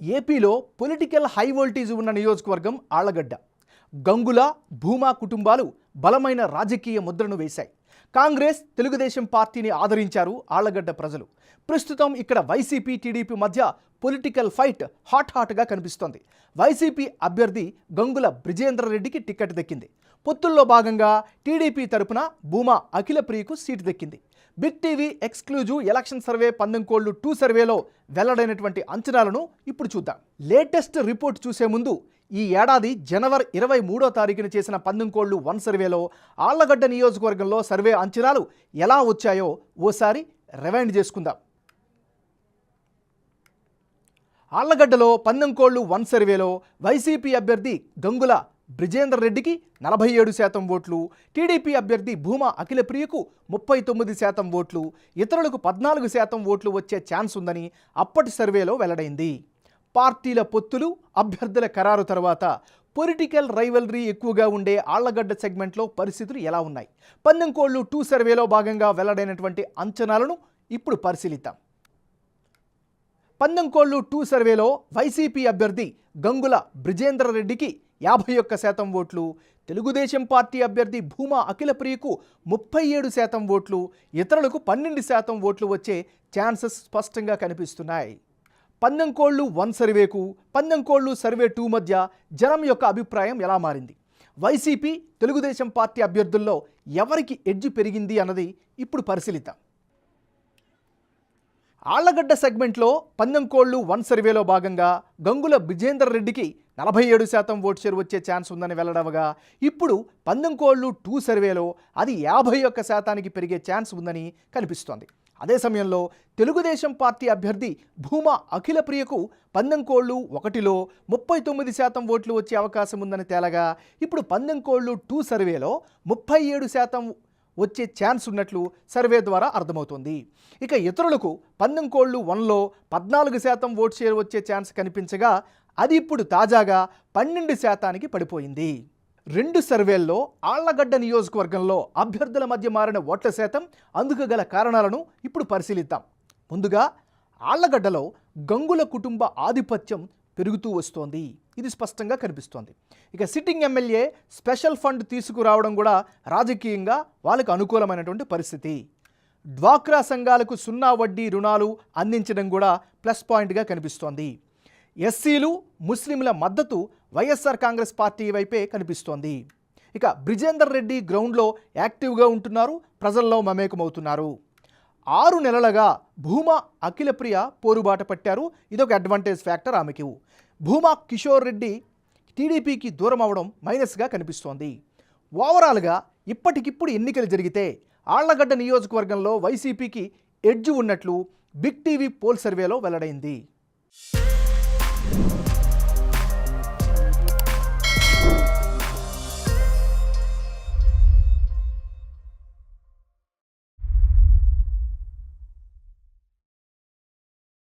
ఏపీలో political high voltage ఉన్న నియోజకవర్గం ఆళ్లగడ్డ. గంగుల, భూమా కుటుంబాలు బలమైన రాజకీయ ముద్రను వేశాయి. కాంగ్రెస్, తెలుగుదేశం పార్టీని ఆదరించారు ఆళ్లగడ్డ ప్రజలు. ప్రస్తుతం ఇక్కడ వైసీపీ, టీడీపీ మధ్య పొలిటికల్ ఫైట్ హాట్గా కనిపిస్తోంది. వైసీపీ అభ్యర్థి గంగుల బ్రిజేంద్రరెడ్డికి టికెట్ దక్కింది. పొత్తుల్లో భాగంగా టీడీపీ తరపున భూమా అఖిలప్రియకు సీటు దక్కింది. Big TV exclusive election survey పందెంకోళ్లు 2 సర్వేలో వెల్లడైనటువంటి అంచనాలను ఇప్పుడు చూద్దాం. లేటెస్ట్ రిపోర్ట్ చూసే ముందు ఈ ఏడాది జనవరి 23వ తారీఖున చేసిన పందెంకోళ్లు 1 సర్వేలో ఆళ్లగడ్డ నియోజకవర్గంలో సర్వే అంచనాలు ఎలా వచ్చాయో ఓసారి రివైండ్ చేసుకుందాం. ఆళ్లగడ్డలో పందెంకోళ్లు 1 సర్వేలో వైసీపీ అభ్యర్థి గంగుల బ్రిజేంద్రరెడ్డికి 47% ఓట్లు, టీడీపీ అభ్యర్థి భూమా అఖిలప్రియకు 39% ఓట్లు, ఇతరులకు 14% ఓట్లు వచ్చే ఛాన్స్ ఉందని అప్పటి సర్వేలో వెల్లడైంది. పార్టీల పొత్తులు, అభ్యర్థుల ఖరారు తర్వాత పొలిటికల్ రైవల్రీ ఎక్కువగా ఉండే ఆళ్లగడ్డ సెగ్మెంట్లో పరిస్థితులు ఎలా ఉన్నాయి? పందెంకోళ్లు 2 సర్వేలో భాగంగా వెల్లడైనటువంటి అంచనాలను ఇప్పుడు పరిశీలిద్దాం. పందెంకోళ్లు 2 సర్వేలో వైసీపీ అభ్యర్థి గంగుల బ్రిజేంద్రరెడ్డికి 51% ఓట్లు, తెలుగుదేశం పార్టీ అభ్యర్థి భూమా అఖిలప్రియకు 37% ఓట్లు, ఇతరులకు 12% ఓట్లు వచ్చే ఛాన్సెస్ స్పష్టంగా కనిపిస్తున్నాయి. పందెంకోళ్లు 1 సర్వేకు, పందెంకోళ్లు సర్వే 2 మధ్య జనం యొక్క అభిప్రాయం ఎలా మారింది? వైసీపీ, తెలుగుదేశం పార్టీ అభ్యర్థుల్లో ఎవరికి ఎడ్జ్ పెరిగింది అన్నది ఇప్పుడు పరిశీలిద్దాం. ఆళ్లగడ్డ సెగ్మెంట్లో పందెంకోళ్లు 1 సర్వేలో భాగంగా గంగుల బ్రిజేంద్రరెడ్డికి 47% ఓటు షేర్ వచ్చే ఛాన్స్ ఉందని వెల్లడవగా, ఇప్పుడు పందెంకోళ్లు 2 సర్వేలో అది 51%కి పెరిగే ఛాన్స్ ఉందని కనిపిస్తోంది. అదే సమయంలో తెలుగుదేశం పార్టీ అభ్యర్థి భూమా అఖిలప్రియకు పందెంకోళ్లు 1లో 39% ఓట్లు వచ్చే అవకాశం ఉందని తేలగా, ఇప్పుడు పందెంకోళ్లు 2 సర్వేలో 37% వచ్చే ఛాన్స్ ఉన్నట్లు సర్వే ద్వారా అర్థమవుతోంది. ఇక ఇతరులకు పందెంకోళ్లు 1లో 14% ఓటు షేర్ వచ్చే ఛాన్స్ కనిపించగా, అది ఇప్పుడు తాజాగా 12%కి పడిపోయింది. 2 సర్వేల్లో ఆళ్లగడ్డ నియోజకవర్గంలో అభ్యర్థుల మధ్య మారిన ఓట్ల శాతం, అందుకు గల కారణాలను ఇప్పుడు పరిశీలిద్దాం. ముందుగా ఆళ్లగడ్డలో గంగుల కుటుంబ ఆధిపత్యం పెరుగుతూ వస్తోంది. ఇది స్పష్టంగా కనిపిస్తోంది. ఇక సిట్టింగ్ ఎమ్మెల్యే స్పెషల్ ఫండ్ తీసుకురావడం కూడా రాజకీయంగా వాళ్ళకు అనుకూలమైనటువంటి పరిస్థితి. డ్వాక్రా సంఘాలకు 0 వడ్డీ రుణాలు అందించడం కూడా ప్లస్ పాయింట్గా కనిపిస్తోంది. ఎస్సీలు, ముస్లింల మద్దతు వైఎస్ఆర్ కాంగ్రెస్ పార్టీ వైపే కనిపిస్తోంది. ఇక బ్రిజేందర్ రెడ్డి గ్రౌండ్లో యాక్టివ్గా ఉంటున్నారు, ప్రజల్లో మమేకమవుతున్నారు. 6 నెలలుగా భూమా అఖిలప్రియ పోరుబాట పట్టారు. ఇదొక అడ్వాంటేజ్ ఫ్యాక్టర్ ఆమెకు. భూమా కిషోర్ రెడ్డి టీడీపీకి దూరం అవడం మైనస్గా కనిపిస్తోంది. ఓవరాల్గా ఇప్పటికిప్పుడు ఎన్నికలు జరిగితే ఆళ్లగడ్డ నియోజకవర్గంలో వైసీపీకి ఎడ్జ్ ఉన్నట్లు బిగ్ టీవీ పోల్ సర్వేలో వెల్లడైంది.